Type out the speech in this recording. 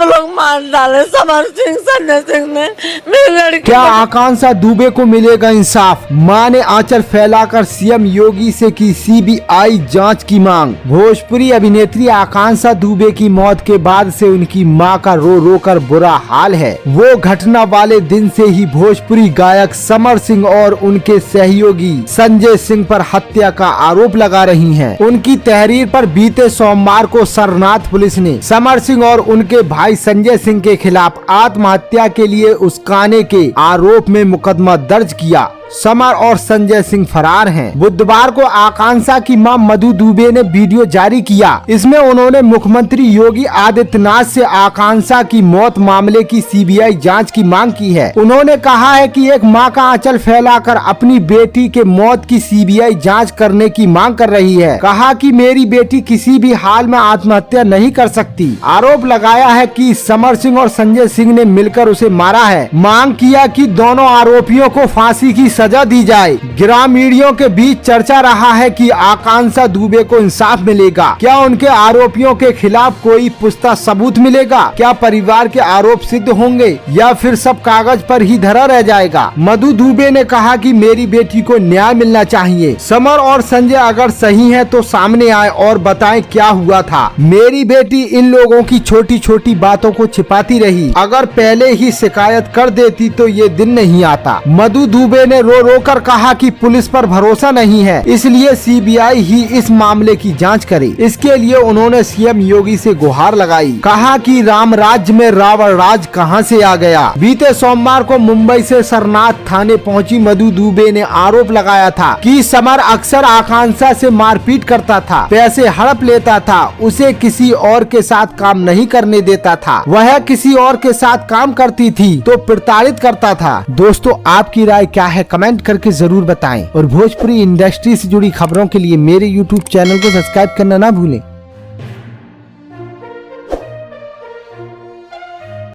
तो लोग मार डाले समर सिंह संजय सिंह ने मेरी लड़की। क्या आकांक्षा दुबे को मिलेगा इंसाफ? मां ने आंचल फैलाकर सीएम योगी से की सीबीआई जांच की मांग। भोजपुरी अभिनेत्री आकांक्षा दुबे की मौत के बाद से उनकी मां का रो रो कर बुरा हाल है। वो घटना वाले दिन से ही भोजपुरी गायक समर सिंह और उनके सहयोगी संजय सिंह पर हत्या का आरोप लगा रही हैं। उनकी तहरीर पर बीते सोमवार को सरनाथ पुलिस ने समर सिंह और उनके भाई संजय सिंह के खिलाफ आत्महत्या के लिए उस्काने के आरोप में मुकदमा दर्ज किया। समर और संजय सिंह फरार हैं। बुधवार को आकांक्षा की मां मधु दुबे ने वीडियो जारी किया। इसमें उन्होंने मुख्यमंत्री योगी आदित्यनाथ से आकांक्षा की मौत मामले की सीबीआई जांच की मांग की है। उन्होंने कहा है कि एक मां का आंचल फैलाकर अपनी बेटी के मौत की सीबीआई जांच करने की मांग कर रही है। कहा कि मेरी बेटी किसी भी हाल में आत्महत्या नहीं कर सकती। आरोप लगाया है कि समर सिंह और संजय सिंह ने मिलकर उसे मारा है। मांग किया कि दोनों आरोपियों को फांसी की सजा दी जाए। ग्रामीणों के बीच चर्चा रहा है कि आकांक्षा दुबे को इंसाफ मिलेगा। क्या उनके आरोपियों के खिलाफ कोई पुख्ता सबूत मिलेगा? क्या परिवार के आरोप सिद्ध होंगे या फिर सब कागज पर ही धरा रह जाएगा? मधु दुबे ने कहा कि मेरी बेटी को न्याय मिलना चाहिए। समर और संजय अगर सही हैं तो सामने आए और बताएं क्या हुआ था। मेरी बेटी इन लोगों की छोटी छोटी बातों को छिपाती रही। अगर पहले ही शिकायत कर देती तो ये दिन नहीं आता। मधु दुबे ने रो कर कहा कि पुलिस पर भरोसा नहीं है, इसलिए सीबीआई ही इस मामले की जांच करे। इसके लिए उन्होंने सीएम योगी से गुहार लगाई। कहा कि राम राज्य में रावण राज कहां से आ गया। बीते सोमवार को मुंबई से सरनाथ थाने पहुंची मधु दुबे ने आरोप लगाया था कि समर अक्सर आकांक्षा से मारपीट करता था, पैसे हड़प लेता था, उसे किसी और के साथ काम नहीं करने देता था, वह किसी और के साथ काम करती थी तो प्रताड़ित करता था। दोस्तों, आपकी राय क्या है? कमेंट करके जरूर बताएं और भोजपुरी इंडस्ट्री से जुड़ी खबरों के लिए मेरे YouTube चैनल को सब्सक्राइब करना ना भूलें।